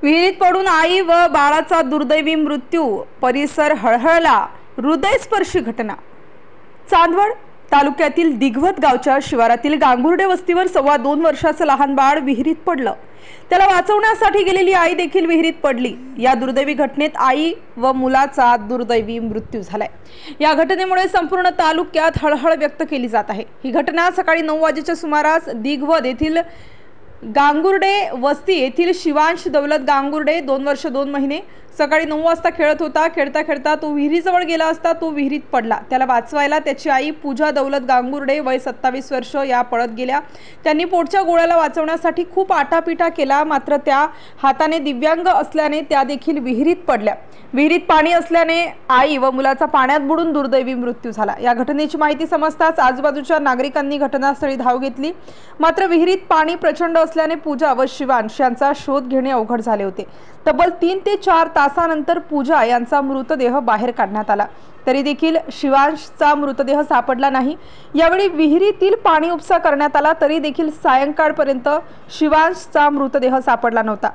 विहिरीत पडून आई व बाळाचा दुर्दैवी मृत्यू, परिसर हळहळला. हृदयस्पर्शी घटना. चांदवड तालुक्यातील दिघवत गावच्या शिवारातील गांगुर्डे वस्तीवर 2.25 वर्षाचं लहान बाळ विहिरीत पडलं. त्याला वाचवण्यासाठी गेलेली आई देखील विहिरीत पडली. या दुर्दैवी घटनेत आई व मुलाचा दुर्दैवी मृत्यू झालाय. या घटनेमुळे संपूर्ण तालुक्यात हळहळ व्यक्त केली जात आहे. ही घटना सकाळी 9 वाजेच्या सुमारास दिघवत येथील गांगुर्डे वस्ती येथील शिवांश दौलत गांगुर्डे 2 वर्ष 2 महिने सकाळी 9 वाजता खेळत होता. खेळता खेळता तो विहिरीजवळ गेला असता तो विहिरीत पडला. त्याला वाचवायला त्याची आई पूजा दौलत गांगुर्डे वय 27 वर्ष या पळत गेल्या. त्यांनी पोटच्या गोळ्याला वाचवण्यासाठी खूप आटापिटा केला, मात्र त्या हाताने दिव्यांग असल्याने त्या देखील विहिरीत पडल्या. विहिरीत पाणी असल्याने आई व मुलाचा पाण्यात बुडून दुर्दैवी मृत्यू झाला. या घटनेची माहिती समजताच आजूबाजूच्या नागरिकांनी घटनास्थळी धाव घेतली, मात्र विहिरीत पाणी प्रचंड असल्याने पूजा व शिवांश यांचा शोध घेणे अवघड झाले होते. तब्बल 3 ते 4 तासानंतर पूजा यांचा मृतदेह बाहेर काढण्यात आला, तरी देखील शिवांशचा मृतदेह सापडला नाही. यावेळी विहिरीतील पाणी उपसा करण्यात आला, तरी देखील सायंकाळपर्यंत शिवांशचा मृतदेह सापडला नव्हता.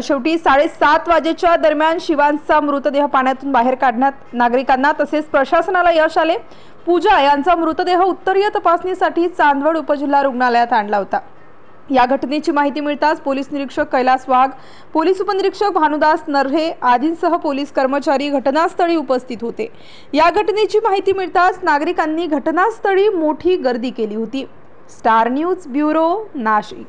शेवटी 7:30 वाजेच्या दरम्यान शिवांशचा मृतदेह पाण्यातून बाहेर काढण्यात नागरिकांना तसेच प्रशासनाला यश आले. पूजा यांचा मृतदेह उत्तरीय तपासणीसाठी चांदवड उपजिल्हा रुग्णालयात आणला होता. या घटनेची माहिती मिळताच पोलीस निरीक्षक कैलास वाघ, पोलीस उपनिरीक्षक भानुदास नर्हे आदींसह पोलीस कर्मचारी घटनास्थळी उपस्थित होते. या घटनेची माहिती मिळताच नागरिकांनी घटनास्थळी मोठी गर्दी केली होती. Star news bureau, Nashik.